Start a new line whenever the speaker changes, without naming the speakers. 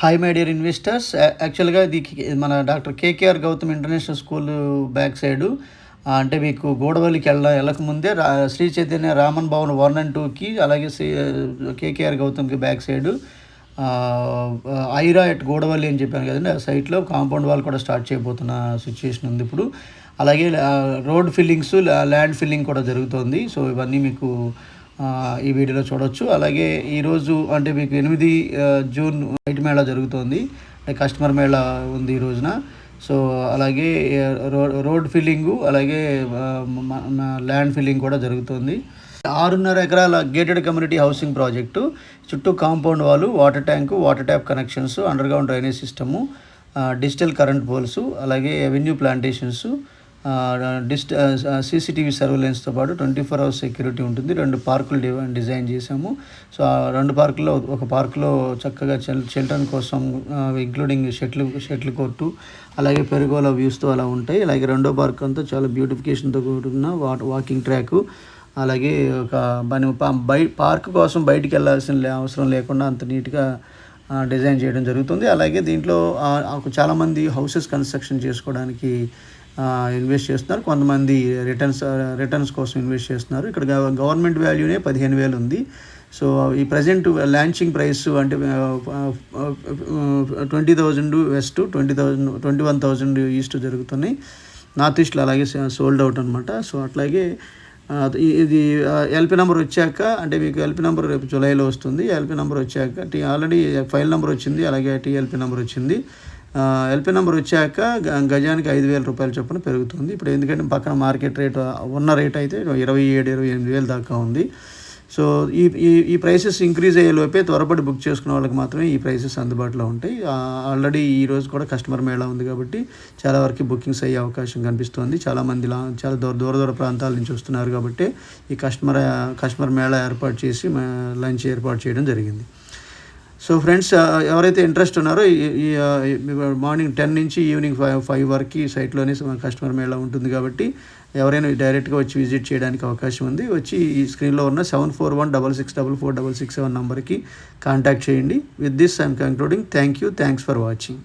Hi my dear investors. యాక్చువల్గా ఇది మన doctor KKR Gautam international school back side, అంటే మీకు గూడవల్లికి వెళ్ళకముందే శ్రీ చైతన్య రామన్ భవన్ 1 and 2కి, అలాగే కేకేఆర్ గౌతమ్కి బ్యాక్ సైడు ఐరా ఎట్ గూడవల్లి అని చెప్పాను కదండి. ఆ సైట్లో కాంపౌండ్ వాల్ కూడా స్టార్ట్ చేయబోతున్న సిచ్యుయేషన్ ఉంది ఇప్పుడు. అలాగే రోడ్ ఫిల్లింగ్స్, ల్యాండ్ ఫిల్లింగ్ కూడా జరుగుతోంది. సో ఇవన్నీ మీకు ఈ వీడియోలో చూడొచ్చు. అలాగే ఈరోజు అంటే మీకు 8 జూన్ రైతు మేళా జరుగుతోంది, కస్టమర్ మేళా ఉంది ఈ రోజున. సో అలాగే రోడ్ ఫిల్లింగు, అలాగే ల్యాండ్ ఫిల్లింగ్ కూడా జరుగుతుంది. 6.5 ఎకరాల గేటెడ్ కమ్యూనిటీ హౌసింగ్ ప్రాజెక్టు, చుట్టూ compound wall, water tank, water tap connections, underground drainage system, digital current poles, అలాగే అవెన్యూ ప్లాంటేషన్స్, సీసీటీవీ సర్వేలెన్స్తో పాటు 24 hours సెక్యూరిటీ ఉంటుంది. 2 పార్కులు డిజైన్ చేశాము. సో ఆ 2 పార్కుల్లో ఒక పార్కులో చక్కగా చిల్డ్రన్ కోసం ఇంక్లూడింగ్ షటిల్ కోర్టు, అలాగే పెరుగోల వ్యూస్తో అలా ఉంటాయి. అలాగే రెండో పార్క్ అంతా చాలా బ్యూటిఫికేషన్తో కూడుకున్న వాకింగ్ ట్రాకు, అలాగే ఒక పార్క్ కోసం బయటికి వెళ్ళాల్సిన అవసరం లేకుండా అంత నీట్గా డిజైన్ చేయడం జరుగుతుంది. అలాగే దీంట్లో చాలామంది హౌసెస్ కన్స్ట్రక్షన్ చేసుకోవడానికి ఇన్వెస్ట్ చేస్తున్నారు, కొంతమంది రిటర్న్స్ కోసం ఇన్వెస్ట్ చేస్తున్నారు. ఇక్కడ గవర్నమెంట్ వాల్యూనే 15,000 ఉంది. సో ఈ ప్రజెంట్ లాంచింగ్ ప్రైస్ అంటే 20,000 వెస్ట్, 21,000 ఈస్ట్ జరుగుతున్నాయి. నార్త్ ఈస్ట్లో అలాగే సోల్డ్ అవుట్ అనమాట. సో అట్లాగే ఇది ఎల్పి నెంబర్ వచ్చాక, అంటే మీకు ఎల్పి నెంబర్ రేపు జూలైలో వస్తుంది. ఎల్పి నెంబర్ వచ్చాక ఆల్రెడీ ఫైల్ నెంబర్ వచ్చింది, అలాగే టీఎల్పి నెంబర్ వచ్చింది. ఎల్పి నెంబర్ వచ్చాక గజానికి 5,000 రూపాయల చొప్పున పెరుగుతుంది. ఇప్పుడు ఎందుకంటే పక్కన మార్కెట్ రేట్ ఉన్న రేట్ అయితే 27,000-28,000 దాకా ఉంది. సో ఈ ప్రైసెస్ ఇంక్రీజ్ అయ్యే లోపే త్వరపడి బుక్ చేసుకున్న వాళ్ళకి మాత్రమే ఈ ప్రైసెస్ అందుబాటులో ఉంటాయి. ఆల్రెడీ ఈరోజు కూడా కస్టమర్ మేళా ఉంది కాబట్టి చాలా వరకు బుకింగ్స్ అయ్యే అవకాశం కనిపిస్తుంది. చాలామంది చాలా దూర ప్రాంతాల నుంచి వస్తున్నారు కాబట్టి ఈ కస్టమర్ మేళా ఏర్పాటు చేసి లంచ్ ఏర్పాటు చేయడం జరిగింది. సో ఫ్రెండ్స్, ఎవరైతే ఇంట్రెస్ట్ ఉన్నారో ఈ మార్నింగ్ 10 నుంచి ఈవినింగ్ 5 వరకు సైట్లోనే కస్టమర్ మేళా ఉంటుంది కాబట్టి ఎవరైనా డైరెక్ట్గా వచ్చి విజిట్ చేయడానికి అవకాశం ఉంది. వచ్చి ఈ స్క్రీన్లో ఉన్న 7416644667 నెంబర్కి కాంటాక్ట్ చేయండి. With this I'm concluding. Thanks for watching.